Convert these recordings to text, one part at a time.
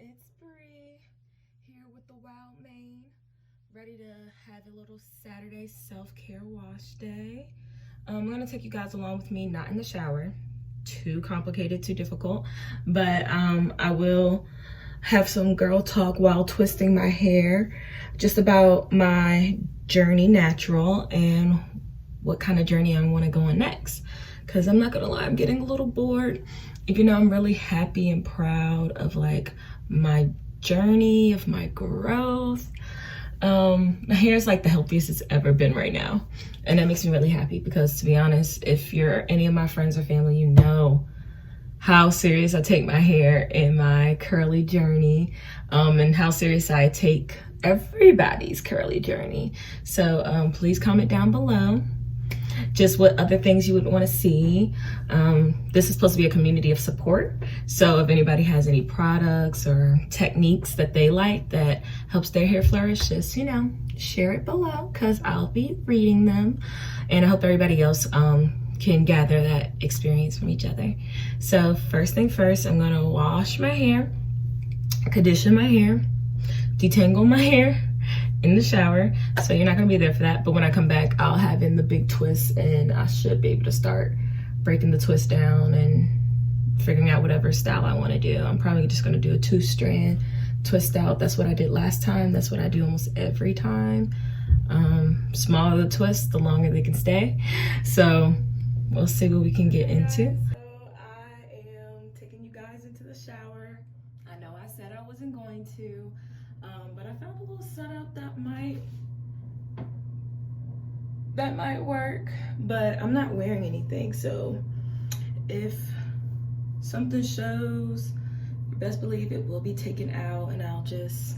it's Bree here with the Wild Mane, ready to have a little Saturday self-care wash day. I'm gonna take you guys along with me, not in the shower, too complicated, too difficult, but I will have some girl talk while twisting my hair, just about my journey natural and what kind of journey I want to go on next. Because I'm not gonna lie, I'm getting a little bored. Even though I'm really happy and proud of like my journey, of my growth. My hair is like the healthiest it's ever been right now. And that makes me really happy because, to be honest, if you're any of my friends or family, you know how serious I take my hair in my curly journey, and how serious I take everybody's curly journey. So please comment down below just what other things you would want to see. This is supposed to be a community of support. So if anybody has any products or techniques that they like that helps their hair flourish, just, you know, share it below because I'll be reading them. And I hope everybody else can gather that experience from each other. So first thing first, I'm gonna wash my hair, condition my hair, detangle my hair in the shower. So you're not gonna be there for that, but when I come back, I'll have in the big twist and I should be able to start breaking the twist down and figuring out whatever style I wanna do. I'm probably just gonna do a 2-strand twist out. That's what I did last time. That's what I do almost every time. Smaller the twist, the longer they can stay. So we'll see what we can get into. So I am taking you guys into the shower. I know I said I wasn't going to, but I found a little setup that might work, but I'm not wearing anything. So if something shows, you best believe it will be taken out and I'll just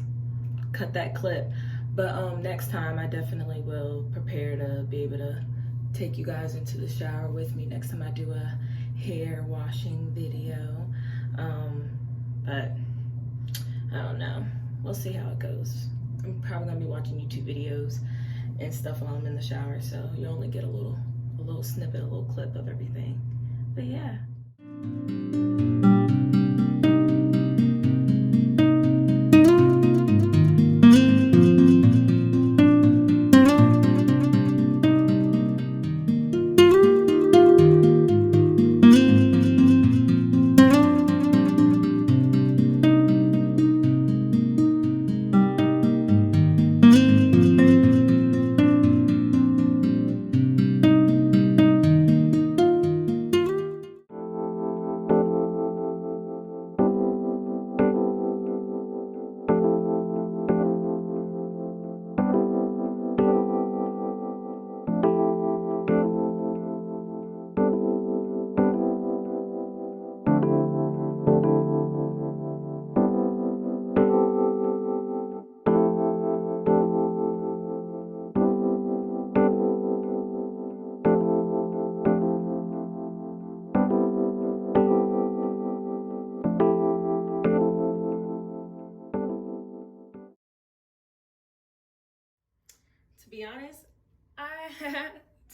cut that clip. But next time I definitely will prepare to be able to take you guys into the shower with me next time I do a hair washing video. But I don't know, we'll see how it goes. I'm probably gonna be watching YouTube videos and stuff while I'm in the shower, so you only get a little snippet, a little clip of everything. But yeah.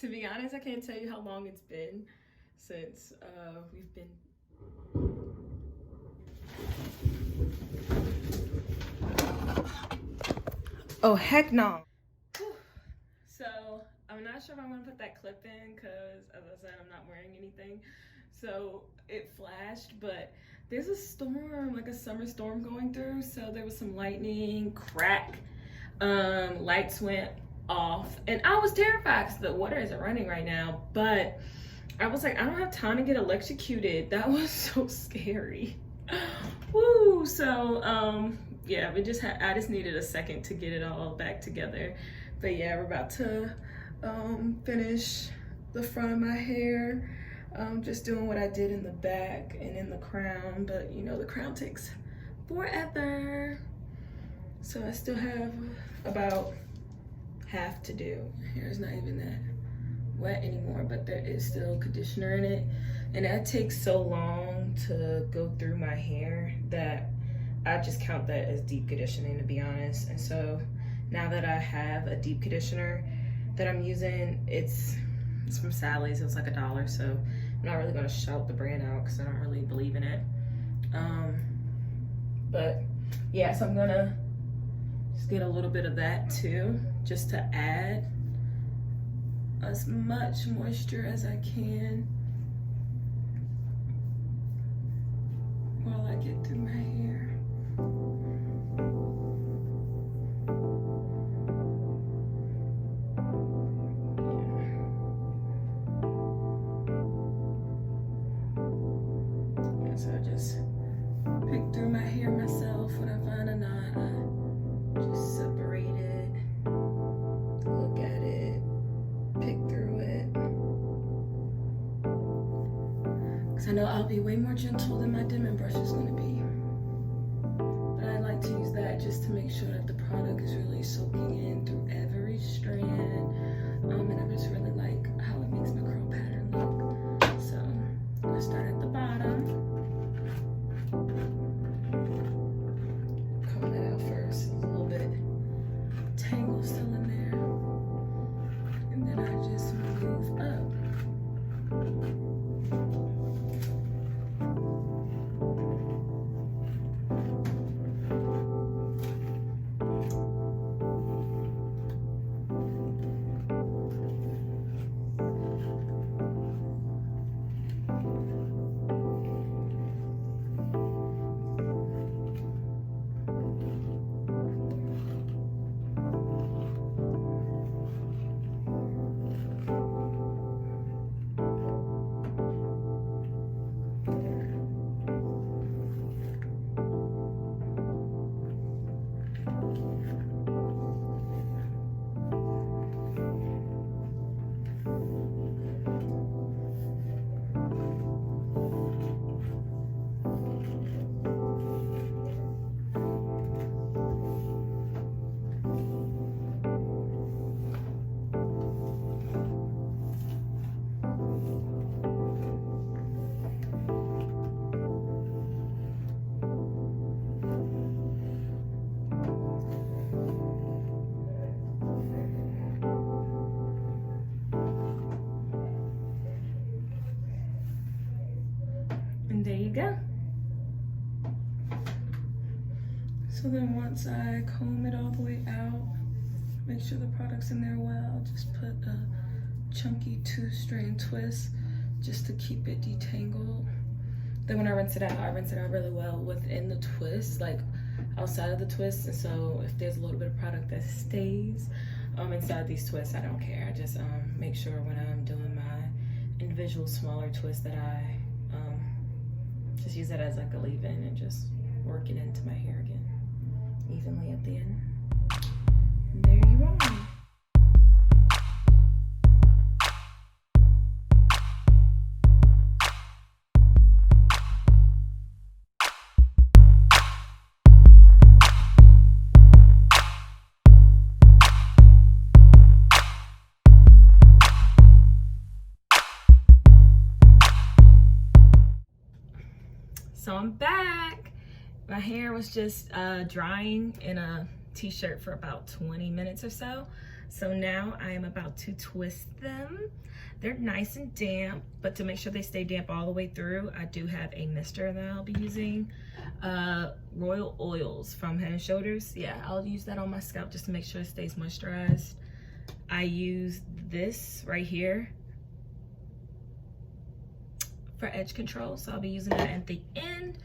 To be honest, I can't tell you how long it's been since we've been. Oh, heck no. So I'm not sure if I'm gonna put that clip in because, as I said, I'm not wearing anything. So it flashed, but there's a storm, like a summer storm going through. So there was some lightning, crack, lights went off, and I was terrified because the water isn't running right now. But I was like, I don't have time to get electrocuted. That was so scary. Woo! So yeah, I just needed a second to get it all back together. But yeah, we're about to finish the front of my hair. Just doing what I did in the back and in the crown, but you know the crown takes forever. So I still have about half to do. My hair is not even that wet anymore, but there is still conditioner in it. And that takes so long to go through my hair that I just count that as deep conditioning, to be honest. And so now that I have a deep conditioner that I'm using, it's from Sally's. It was like $1, so I'm not really gonna shout the brand out because I don't really believe in it. But yeah, so I'm gonna just get a little bit of that too, just to add as much moisture as I can while I get through my hair. Yeah, so I just pick through my hair myself. When I find a knot, I just separate it, look at it, pick through it. Because I know I'll be way more gentle than my Denman brush is going to be. But I like to use that just to make sure that the product is really soaking in through every strand. And I just really like how it makes my curl pattern look. So I'm going to start at the bottom. Comb that out first. There's a little bit tangle still in there. And then I just move up. And there you go. So then once I comb it all the way out, make sure the product's in there well, just put a chunky 2-strand twist just to keep it detangled. Then when I rinse it out really well within the twist, like outside of the twist. And so if there's a little bit of product that stays inside these twists, I don't care. I just make sure when I'm doing my individual smaller twists that I just use it as like a leave-in and just work it into my hair again evenly at the end. And there you are. So I'm back. My hair was just drying in a t-shirt for about 20 minutes or so. So now I am about to twist them. They're nice and damp, but to make sure they stay damp all the way through, I do have a mister that I'll be using. Royal Oils from Head & Shoulders. Yeah, I'll use that on my scalp just to make sure it stays moisturized. I use this right here for edge control, so I'll be using that at the end.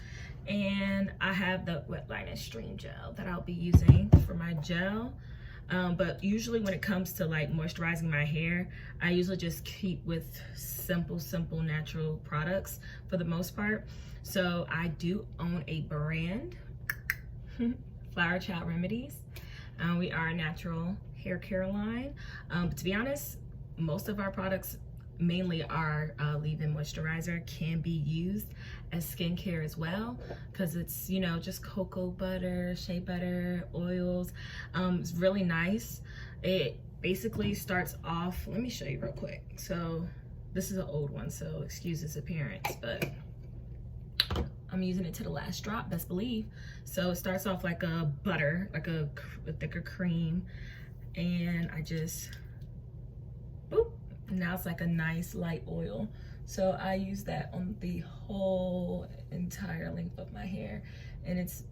And I have the Wet Line and Stream Gel that I'll be using for my gel. But usually when it comes to like moisturizing my hair, I usually just keep with simple natural products for the most part. So I do own a brand, Flower Child Remedies. We are a natural hair care line. But to be honest, most of our products, mainly our leave-in moisturizer, can be used as skincare as well, because it's, you know, just cocoa butter, shea butter, oils. It's really nice. It basically starts off, let me show you real quick. So this is an old one, so excuse its appearance, but I'm using it to the last drop, best believe. So it starts off like a butter, like a thicker cream, and I just boop. Now it's like a nice light oil. So I use that on the whole entire length of my hair, and it's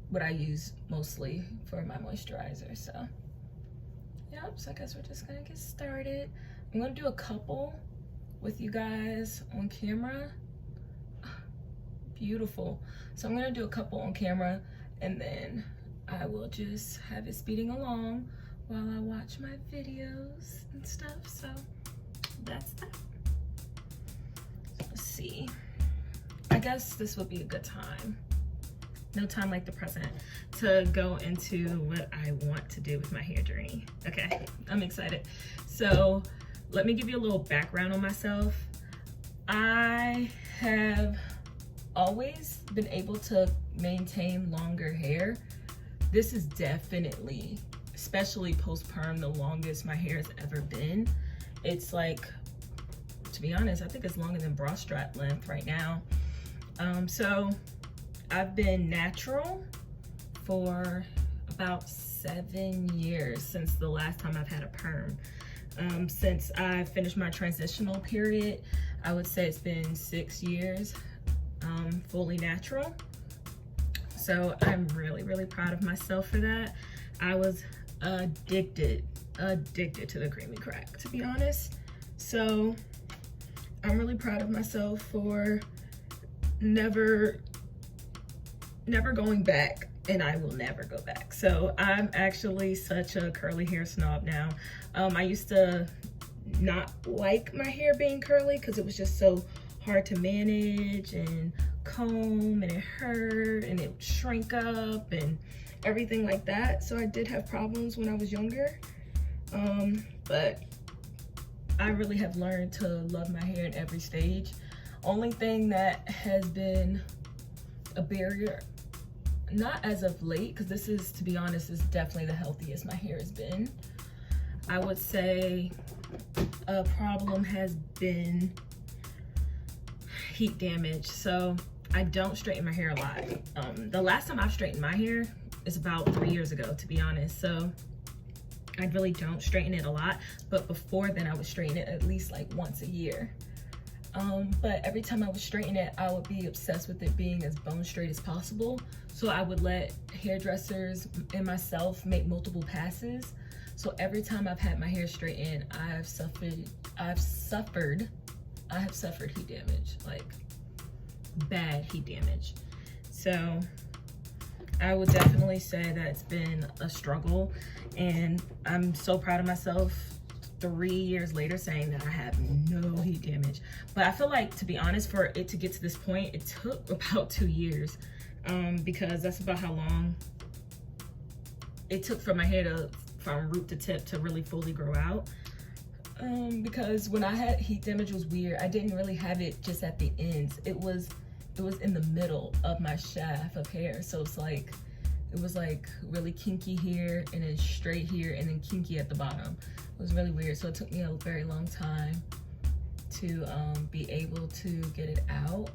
what I use mostly for my moisturizer. So yep, so I guess we're just gonna get started. I'm gonna do a couple with you guys on camera. Beautiful. So I'm gonna do a couple on camera, and then I will just have it speeding along while I watch my videos and stuff. So that's that. Let's see. I guess this would be a good time. No time like the present to go into what I want to do with my hair journey. Okay, I'm excited. So let me give you a little background on myself. I have always been able to maintain longer hair. This is definitely, especially post-perm, the longest my hair has ever been. It's like, to be honest, I think it's longer than bra strap length right now. So I've been natural for about 7 years since the last time I've had a perm. Since I finished my transitional period, I would say it's been 6 years fully natural. So I'm really, really proud of myself for that. I was addicted to the creamy crack, to be honest. So I'm really proud of myself for never going back, and I will never go back. So I'm actually such a curly hair snob now. I used to not like my hair being curly because it was just so hard to manage and comb, and it hurt and it would shrink up and everything like that. So I did have problems when I was younger, but I really have learned to love my hair in every stage. Only thing that has been a barrier, not as of late, because this is, to be honest, is definitely the healthiest my hair has been. I would say a problem has been heat damage. So I don't straighten my hair a lot. The last time I've straightened my hair is about 3 years ago, to be honest. So I really don't straighten it a lot, but before then I would straighten it at least like once a year. But every time I would straighten it, I would be obsessed with it being as bone straight as possible. So I would let hairdressers and myself make multiple passes. So every time I've had my hair straightened, I have suffered heat damage, like bad heat damage. So I would definitely say that it's been a struggle, and I'm so proud of myself 3 years later saying that I have no heat damage. But I feel like, to be honest, for it to get to this point, it took about 2 years, because that's about how long it took for my hair to, from root to tip, to really fully grow out. Because when I had heat damage, it was weird. I didn't really have it just at the ends. It was in the middle of my shaft of hair. So it's like, it was like really kinky here, and then straight here, and then kinky at the bottom. It was really weird. So it took me a very long time to be able to get it out.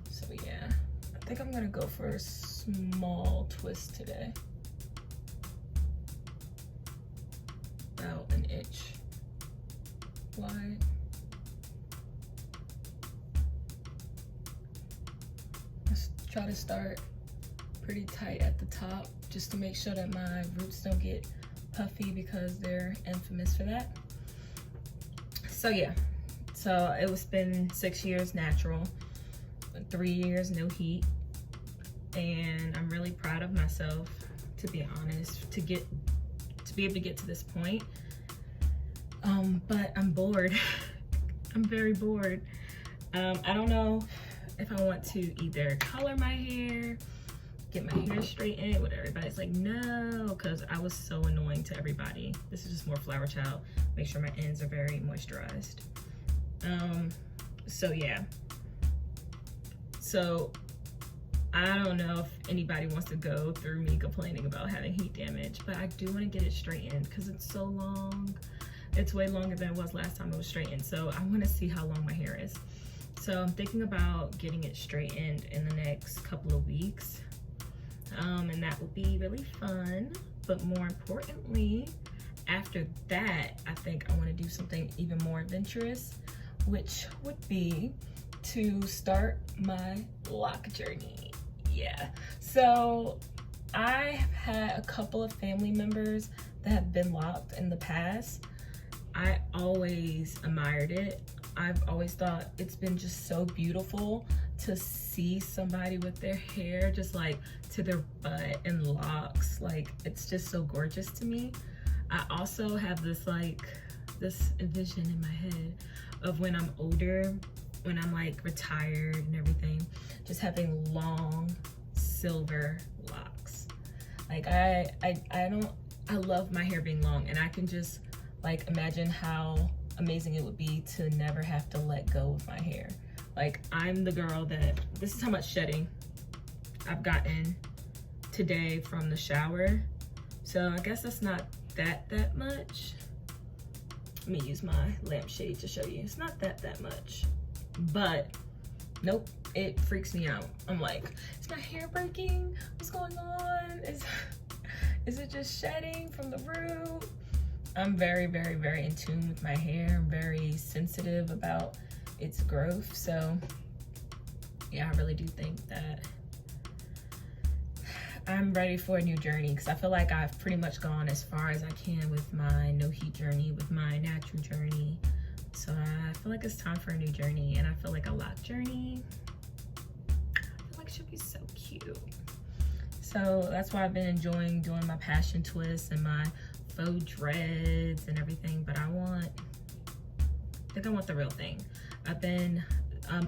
So yeah, I think I'm gonna go for a small twist today. About 1 inch wide. Let's try to start pretty tight at the top, just to make sure that my roots don't get puffy, because they're infamous for that. So yeah, so it was been 6 years natural, 3 years no heat, and I'm really proud of myself, to be honest, to be able to get to this point. But I'm bored. I'm very bored. I don't know if I want to either color my hair, get my hair straightened, what everybody's like, no, because I was so annoying to everybody. This is just more Flower Child. Make sure my ends are very moisturized. So yeah. So I don't know if anybody wants to go through me complaining about having heat damage, but I do want to get it straightened because it's so long. It's way longer than it was last time it was straightened. So I want to see how long my hair is. So I'm thinking about getting it straightened in the next couple of weeks. And that will be really fun. But more importantly, after that, I think I want to do something even more adventurous, which would be to start my lock journey. Yeah, so I have had a couple of family members that have been locked in the past. I always admired it. I've always thought it's been just so beautiful to see somebody with their hair just like to their butt and locks. Like, it's just so gorgeous to me. I also have this vision in my head of when I'm older, when I'm like retired and everything, just having long silver locks. Like I love my hair being long, and I can just like imagine how amazing it would be to never have to let go of my hair. Like, I'm the girl that, this is how much shedding I've gotten today from the shower. So I guess that's not that much. Let me use my lampshade to show you. It's not that much, but nope, it freaks me out. I'm like, is my hair breaking? What's going on? Is it just shedding from the root? I'm very in tune with my hair. I'm very sensitive about its growth. So yeah, I really do think that I'm ready for a new journey, because I feel like I've pretty much gone as far as I can with my no heat journey, with my natural journey. So I feel like it's time for a new journey, and I feel like a lock journey, I feel like it should be so cute. So that's why I've been enjoying doing my passion twists and my faux dreads and everything, but I think I want the real thing. I've been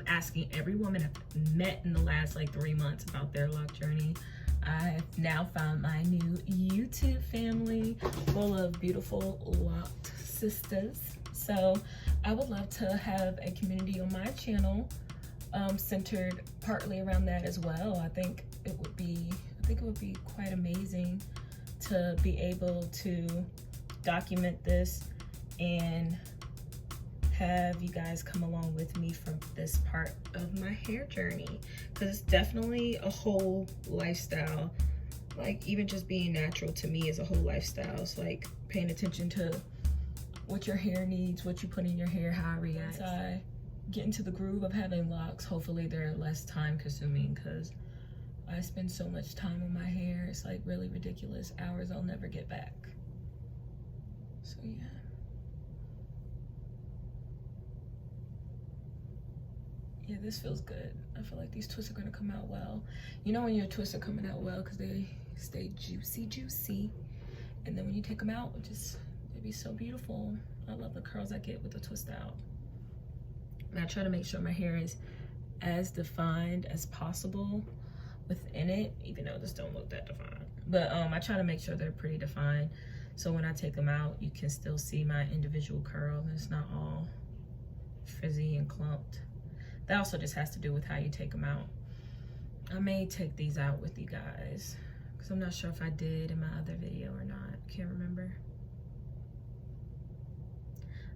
asking every woman I've met in the last like 3 months about their lock journey. I've now found my new YouTube family full of beautiful locked sisters. So I would love to have a community on my channel centered partly around that as well. I think it would be quite amazing to be able to document this and have you guys come along with me from this part of my hair journey, because it's definitely a whole lifestyle. Like, even just being natural to me is a whole lifestyle. It's like paying attention to what your hair needs, what you put in your hair, how it reacts. As I get into the groove of having locks, hopefully they're less time consuming, because I spend so much time on my hair. It's like really ridiculous. Hours I'll never get back. So yeah. Yeah, this feels good. I feel like these twists are gonna come out well. You know when your twists are coming out well because they stay juicy. And then when you take them out, it'd be so beautiful. I love the curls I get with the twist out. And I try to make sure my hair is as defined as possible within it, even though this don't look that defined. But I try to make sure they're pretty defined, so when I take them out, you can still see my individual curl. It's not all frizzy and clumped. That also just has to do with how you take them out. I may take these out with you guys, because I'm not sure if I did in my other video or not. Can't remember.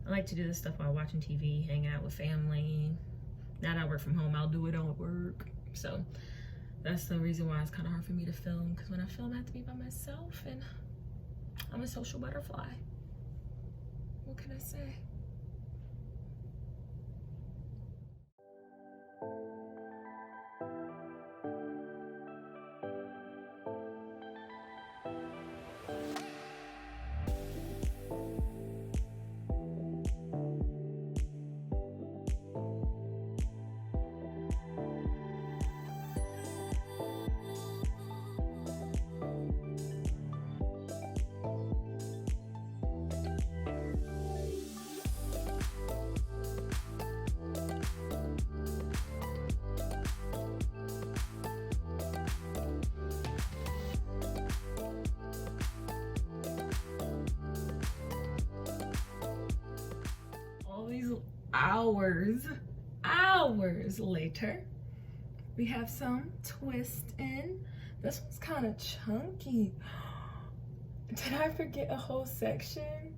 I like to do this stuff while watching TV, hanging out with family. Now that I work from home, I'll do it at work. So that's the reason why it's kind of hard for me to film, because when I film, I have to be by myself, and I'm a social butterfly. What can I say? Hours later, we have some twist in. This one's kind of chunky. Did I forget a whole section?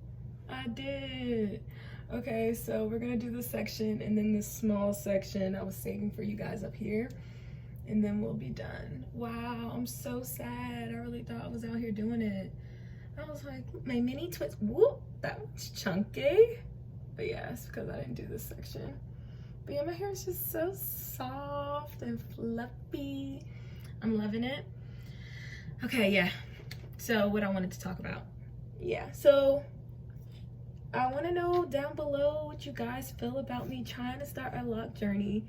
I did. Okay, so we're gonna do this section, and then this small section I was saving for you guys up here, and then we'll be done. Wow, I'm so sad. I really thought I was out here doing it. I was like, my mini twist, whoop, that one's chunky. But yeah, it's because I didn't do this section. But yeah, my hair is just so soft and fluffy. I'm loving it. Okay, yeah. So what I wanted to talk about. Yeah, so I want to know down below what you guys feel about me trying to start a lock journey.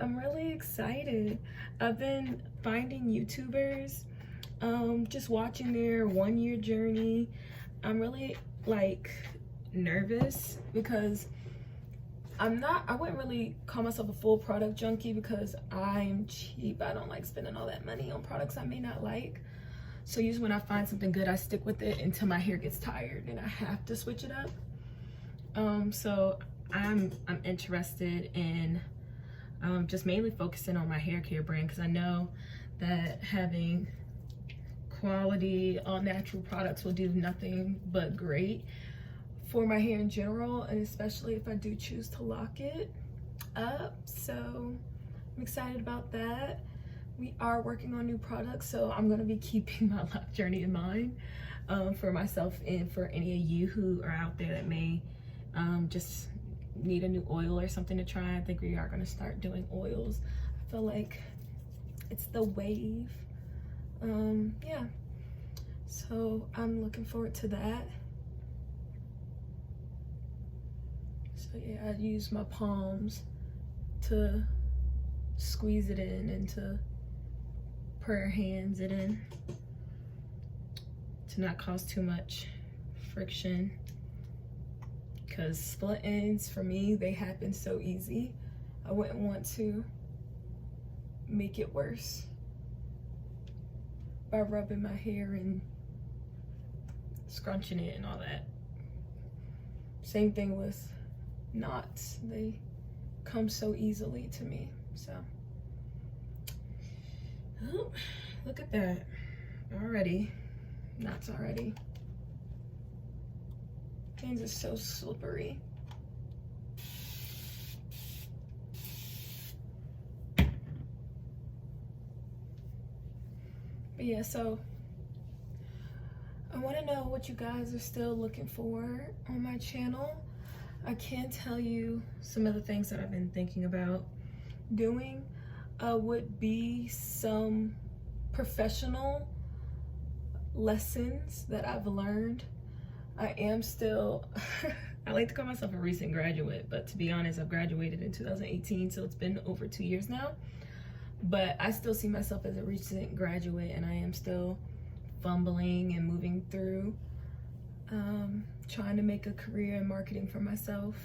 I'm really excited. I've been finding YouTubers, just watching their 1-year journey. I'm really like nervous because I wouldn't really call myself a full product junkie because I'm cheap. I don't like spending all that money on products I may not like. So usually when I find something good, I stick with it until my hair gets tired and I have to switch it up. So I'm interested in just mainly focusing on my hair care brand because I know that having quality, all natural products will do nothing but great for my hair in general, and especially if I do choose to lock it up. So I'm excited about that. We are working on new products, so I'm going to be keeping my lock journey in mind for myself and for any of you who are out there that may just need a new oil or something to try. I think we are going to start doing oils. I feel like it's the wave. Yeah, so I'm looking forward to that. So yeah, I use my palms to squeeze it in and to prayer hands it in to not cause too much friction, because split ends for me, they happen so easy. I wouldn't want to make it worse by rubbing my hair and scrunching it and all that. Same thing with knots, they come so easily to me. So oh, look at that already, knots already. Things are so slippery. But yeah, so I want to know what you guys are still looking for on my channel. I can tell you some of the things that I've been thinking about doing would be some professional lessons that I've learned. I am still, I like to call myself a recent graduate, but to be honest, I've graduated in 2018, so it's been over 2 years now. But I still see myself as a recent graduate, and I am still fumbling and moving through, trying to make a career in marketing for myself.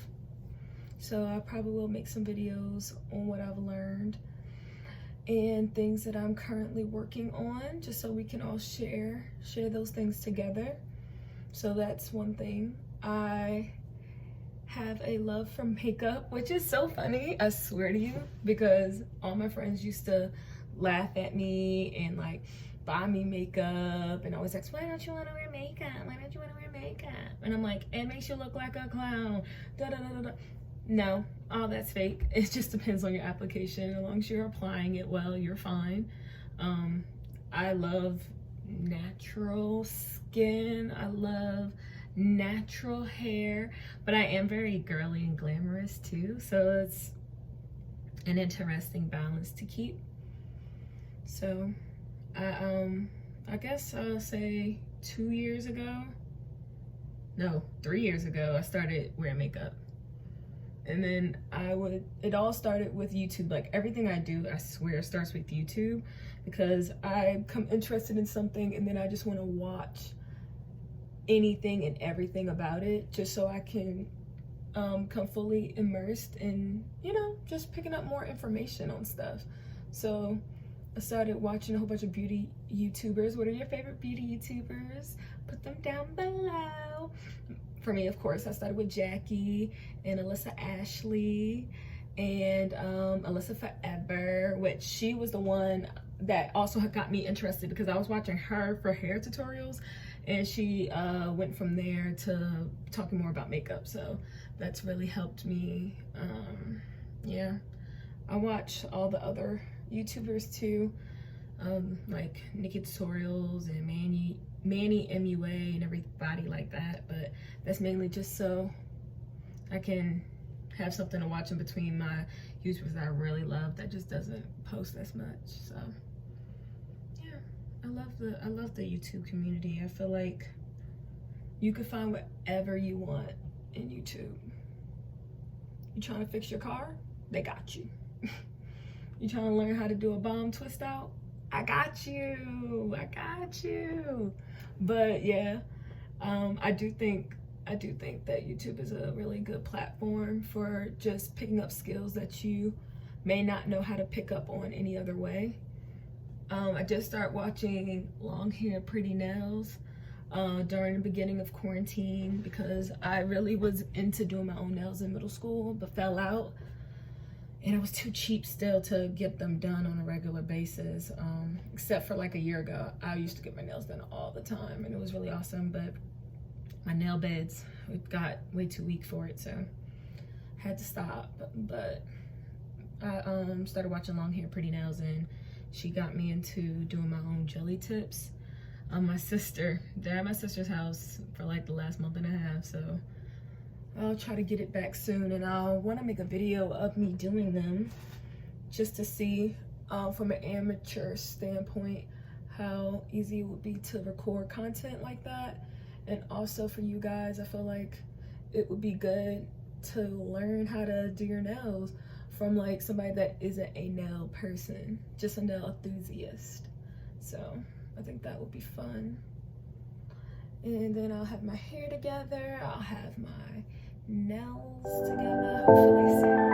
So I probably will make some videos on what I've learned and things that I'm currently working on, just so we can all share those things together. So that's one thing. I have a love for makeup, which is so funny, I swear to you, because all my friends used to laugh at me and like buy me makeup and always ask, why don't you want to wear makeup? Why don't you want to wear makeup? And I'm like, it makes you look like a clown. Da, da, da, da, da. No, all that's fake. It just depends on your application. As long as you're applying it well, you're fine. I love natural skin. I love natural hair, but I am very girly and glamorous too, so it's an interesting balance to keep. So I guess I'll say 2 years ago, no, 3 years ago, I started wearing makeup. And then it all started with YouTube. Like everything I do, I swear, starts with YouTube, because I become interested in something and then I just want to watch anything and everything about it, just so I can come fully immersed in, you know, just picking up more information on stuff. So I started watching a whole bunch of beauty YouTubers. What are your favorite beauty YouTubers? Put them down below. For me, of course, I started with Jackie and Alyssa Ashley and Alyssa Forever, which she was the one that also got me interested, because I was watching her for hair tutorials, and she went from there to talking more about makeup. So that's really helped me. Yeah, I watch all the other YouTubers too, like Nikki Tutorials and Manny MUA and everybody like that, but that's mainly just so I can have something to watch in between my YouTubers that I really love that just doesn't post as much. So yeah, I love the YouTube community. I feel like you can find whatever you want in YouTube. You trying to fix your car? They got you. You trying to learn how to do a bomb twist out? I got you. I got you. But yeah, I do think that YouTube is a really good platform for just picking up skills that you may not know how to pick up on any other way. I just started watching long hair, pretty nails during the beginning of quarantine because I really was into doing my own nails in middle school, but fell out. And I was too cheap still to get them done on a regular basis. Except for like a year ago, I used to get my nails done all the time and it was really awesome, but my nail beds got way too weak for it, so I had to stop. But I started watching Long Hair Pretty Nails and she got me into doing my own jelly tips. They're at my sister's house for like the last month and a half, so I'll try to get it back soon, and I'll want to make a video of me doing them just to see from an amateur standpoint how easy it would be to record content like that. And also for you guys, I feel like it would be good to learn how to do your nails from like somebody that isn't a nail person, just a nail enthusiast. So I think that would be fun. And then I'll have my hair together, I'll have my nails together, hopefully soon.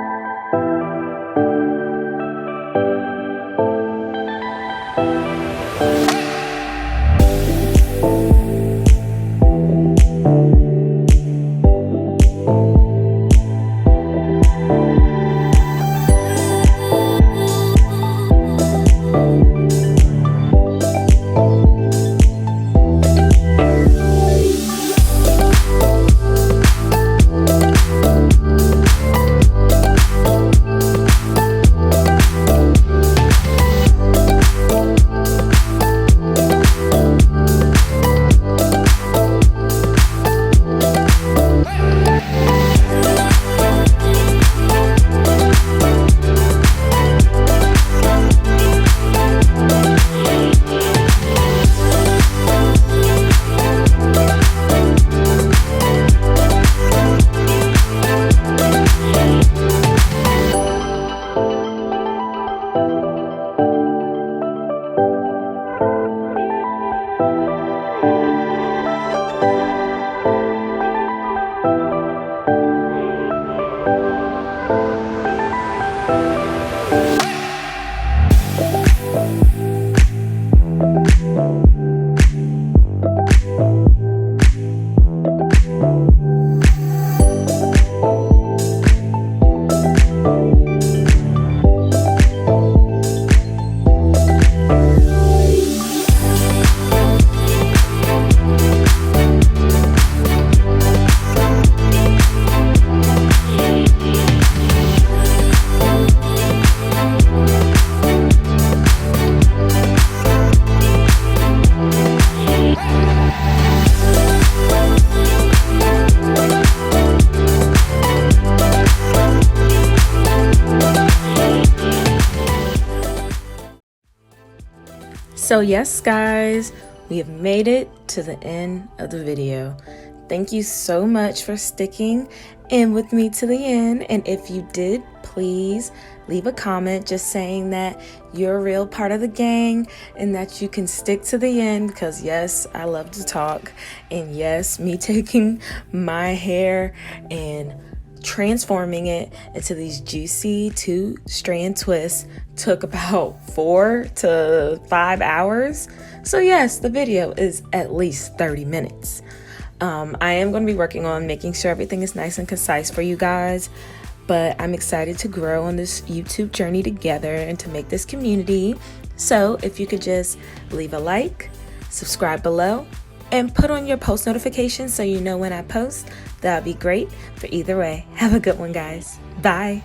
So yes, guys, we have made it to the end of the video. Thank you so much for sticking in with me to the end. And if you did, please leave a comment just saying that you're a real part of the gang and that you can stick to the end, because yes, I love to talk. And yes, me taking my hair and transforming it into these juicy 2-strand twists took about 4 to 5 hours. So yes, the video is at least 30 minutes. I am going to be working on making sure everything is nice and concise for you guys, but I'm excited to grow on this YouTube journey together and to make this community. So if you could just leave a like, subscribe below, and put on your post notifications so you know when I post, that would be great. For either way, have a good one, guys. Bye.